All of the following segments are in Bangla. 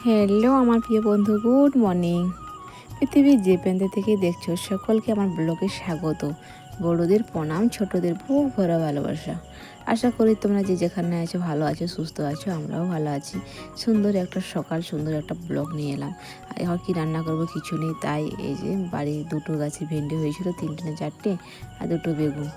হ্যালো আমার প্রিয় বন্ধু, গুড মর্নিং। পৃথিবীর যে প্রান্ত থেকে দেখছো সকলকে আমার ব্লগে স্বাগত। বড়দের প্রণাম, ছোটদের বুক ভরা ভালোবাসা। আশা করি তোমরা যে যেখানে আছো ভালো আছো, সুস্থ আছো, আমরাও ভালো আছি। সুন্দর একটা সকাল, সুন্দর একটা ব্লগ নিয়ে এলাম। এখন কি রান্না করব কিছু নেই, তাই এই যে বাড়ি দুটো গাছে ভেন্ডি হয়েছিল, 3টে না 4টে, আর 2টো বেগুন।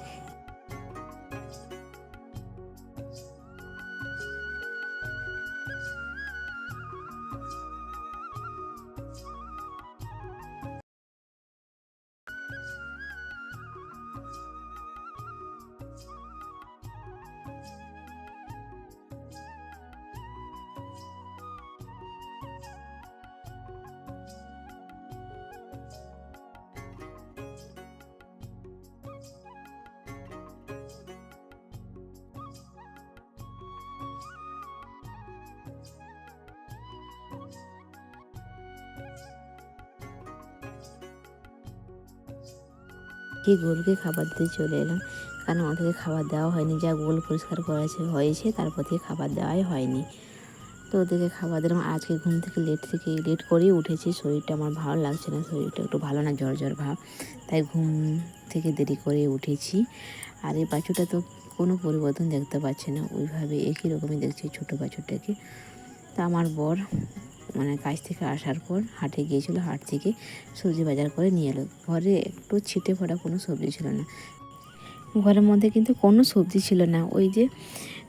কি গরুকে খাবার দিতে চলে এলাম, কারণ ওদেরকে খাবার দেওয়া হয়নি। যা গোল পরিষ্কার করেছে হয়েছে, তারপর থেকে খাবার দেওয়াই হয়নি। তো ওদেরকে খাবার দিলাম। আজকে ঘুম থেকে লেট করেই উঠেছি। শরীরটা আমার ভালো লাগছে না, শরীরটা একটু ভালো না, জ্বর জ্বর ভাব, তাই ঘুম থেকে দেরি করে উঠেছি। আর এই বাছুরটা তো কোনো পরিবর্তন দেখতে পাচ্ছে না, ওইভাবে একই রকমই দেখছি ছোটো বাছুরটাকে। তা আমার বর কাজ থেকে আসার পর হাটে গিয়েছিল, হাট থেকে সবজি বাজার করে নিয়ে এলো। ঘরে একটু ছিটে ফোটা কোনো সবজি ছিল না, ঘরের মধ্যে কিন্তু কোনো সবজি ছিল না। ওই যে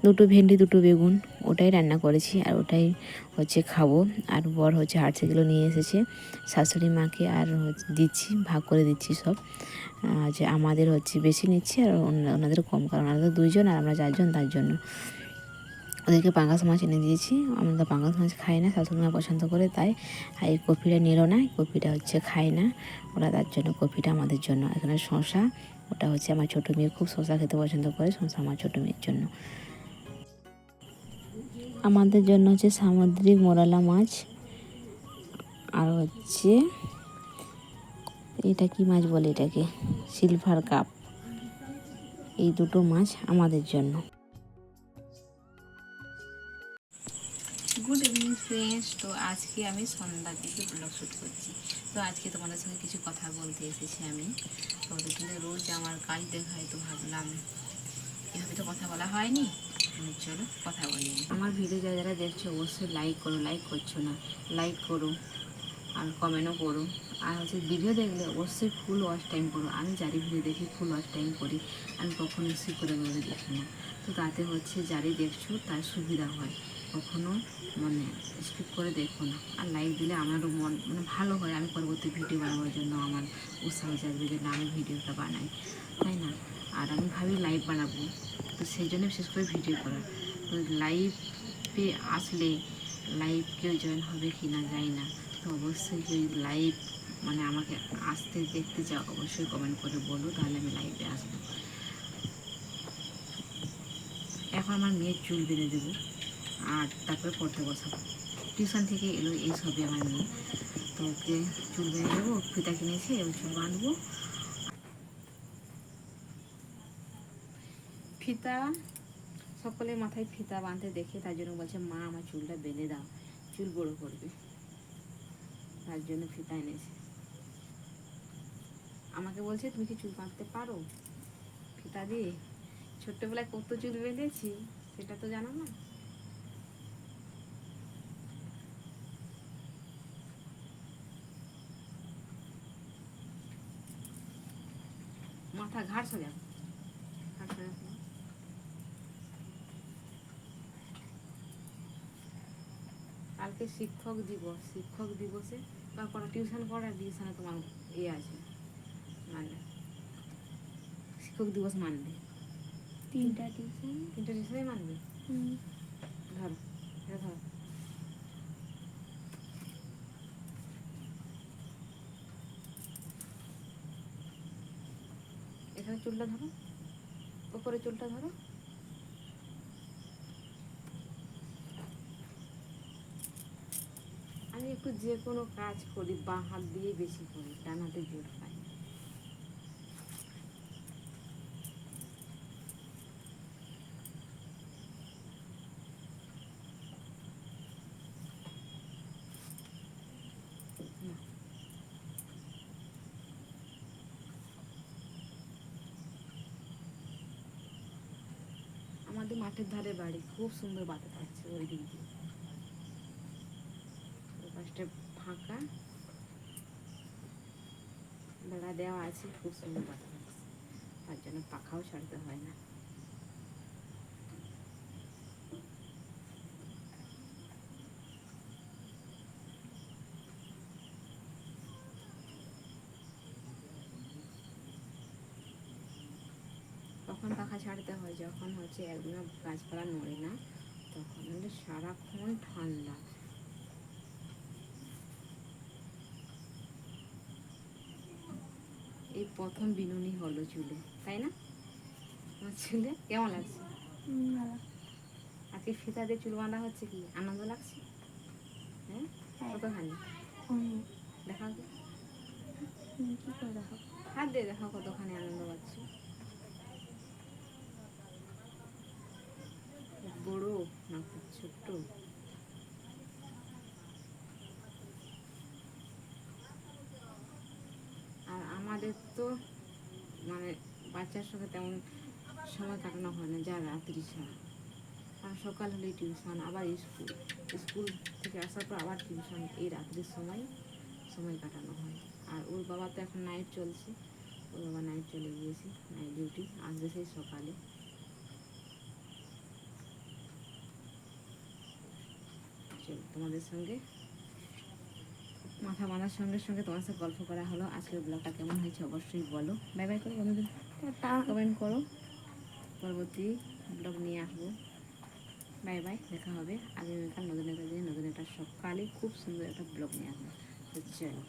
2টো ভেন্ডি 2টো বেগুন, ওটাই রান্না করেছি আর ওটাই খাবো। আর বর হাট থেকে নিয়ে এসেছে শাশুড়ি মাকে, আর দিচ্ছি, ভাগ করে দিচ্ছি সব। যে আমাদের বেশি নিচ্ছি আর ওনাদের কম, কারণ ওনাদের 2জন আর আমরা 4জন, তার জন্য ওদেরকে পাঙ্গাস মাছ এনে দিয়েছি। আমরা পাঙ্গাস মাছ খাই না, শাশুড়ি মা পছন্দ করে, তাই। আর এই কপিটা নিল না, কপিটা খায় না ওরা, তার জন্য কপিটা আমাদের জন্য। এখানে শসা, ওটা আমার ছোটো মেয়ে খুব শসা খেতে পছন্দ করে, শসা আমার ছোটো মেয়ের জন্য। আমাদের জন্য সামুদ্রিক মোরালা মাছ, আর এটা কি মাছ বলে এটাকে, সিলভার কাপ। এই 2টো মাছ আমাদের জন্য। Good evening friends. তো আজকে আমি সন্ধ্যার দিকে ব্লগ শ্যুট করছি। তো আজকে তোমাদের সঙ্গে কিছু কথা বলতে এসেছি আমি। তো কিন্তু রোজ আমার কাজ দেখায়, তো ভাবলাম এভাবে তো কথা বলা হয়নি, চলো কথা বলি। আমার ভিডিও যারা দেখছো অবশ্যই লাইক করো, লাইক করছো না লাইক করো, আর কমেন্টও করো। আর ভিডিও দেখলে অবশ্যই ফুল ওয়াচ টাইম করো। আমি যারি ভিডিও দেখি ফুল ওয়াচ টাইম করি, আমি কখনো স্কিপ করে দেখি না। তো তাতে যারি দেখছো তার সুবিধা হয়, কখনো স্কিপ করে দেখো না। আর লাইক দিলে আমারও মন ভালো হয়, আমি পরবর্তী ভিডিও বানাবার জন্য আমার উৎসাহ জাগবে যে না, আমি ভিডিওটা বানাই, তাই না? আর আমি ভাবি লাইভ বানাবো, তো সেই জন্য বিশেষ করে ভিডিও করা। তো লাইভে আসলে লাইভ কেউ জয়েন হবে কি না জানি না। তো অবশ্যই কেউ লাইভ আমাকে আসতে দেখতে চাও, অবশ্যই কমেন্ট করে বলো, তাহলে আমি লাইভে আসবো। এখন আমার মেয়ের চুল বেঁধে দেবো, আর তারপরে পড়তে বসাবো। টিউশন থেকে এলো এই সবই আমার মেয়ে। তো ওকে চুল বেঁধে দেবো, ফিতা কিনেছি, ওই চুল বাঁধবো। ফিতা সকলে মাথায় ফিতা বাঁধতে দেখে, তার জন্য বলছে মা আমার চুলটা বেঁধে দাও, চুল বড়ো করবে, তার জন্য ফিতা এনেছে। আমাকে বলছে তুমি কি চুল বাঁধতে পারো ফিতা দিয়ে? ছোট্টবেলায় কত চুল বেঁধেছি সেটা তো জানো না। মাথা ঘাট সাজা, কালকে শিক্ষক দিবসে তারপর টিউশন করার টিউশনে তোমার আছে শিক্ষক দিবস মানবে 3টা টিউশনে মানবে। ধরো এটা ধরো, এখানে চুলটা ধরো, উপরে চুলটা ধরো। আমি একটু যে কোনো কাজ করি বাঁ হাত দিয়ে বেশি করি, ডান হাতে জোর পাই। আমাদের মাঠের ধারে বাড়ি, খুব সুন্দর বাতাস আছে ওই দিক দিয়ে। ওই পাশটা ফাঁকা, বেড়া দেওয়া আছে, খুব সুন্দর বাতাস আছে, তার জন্য পাখাও ছাড়তে হয় না। তখন পাখা ছাড়তে হয় যখন হচ্ছে একদিনও গাছপালা নড়ে না, তখন হলে সারাক্ষণ ঠান্ডা। এই প্রথম বিনুনি হলো চুলে, তাই না? আমার চুলে কেমন লাগছে? আজকে ফিতা দিয়ে চুল বাঁধা হচ্ছে, কি আনন্দ লাগছে? হ্যাঁ, কতখানি দেখাও তো। কি করে দেখাও? হাত দিয়ে দেখাও কতখানি আনন্দ পাচ্ছি। বড় না খুব ছোট্ট? আর আমাদের তো মানে বাচ্চার সঙ্গে তেমন সময় কাটানো হয় না, যা রাত্রি ছাড়া। আর সকাল হলেই টিউশন, আবার স্কুল, স্কুল থেকে আসার পর আবার টিউশন, এই রাত্রির সময় কাটানো হয়। আর ওর বাবা তো এখন নাইট চলছে, ওর বাবা নাইট চলে গিয়েছে, নাইট ডিউটি, আসবে সেই সকালে। তোমাদের সঙ্গে মাথা বাঁধার সঙ্গে সঙ্গে তোমার সাথে গল্প করা হলো। আজকের ব্লগটা কেমন হয়েছে অবশ্যই বলো। বাই বাই করো বন্ধুদের, কমেন্ট করো, পরবর্তী ব্লগ নিয়ে আসবো। বাই বাই, দেখা হবে আগামীকাল নতুন একটা দিন, নতুন একটা সকালে খুব সুন্দর একটা ব্লগ নিয়ে আসবো। চলো।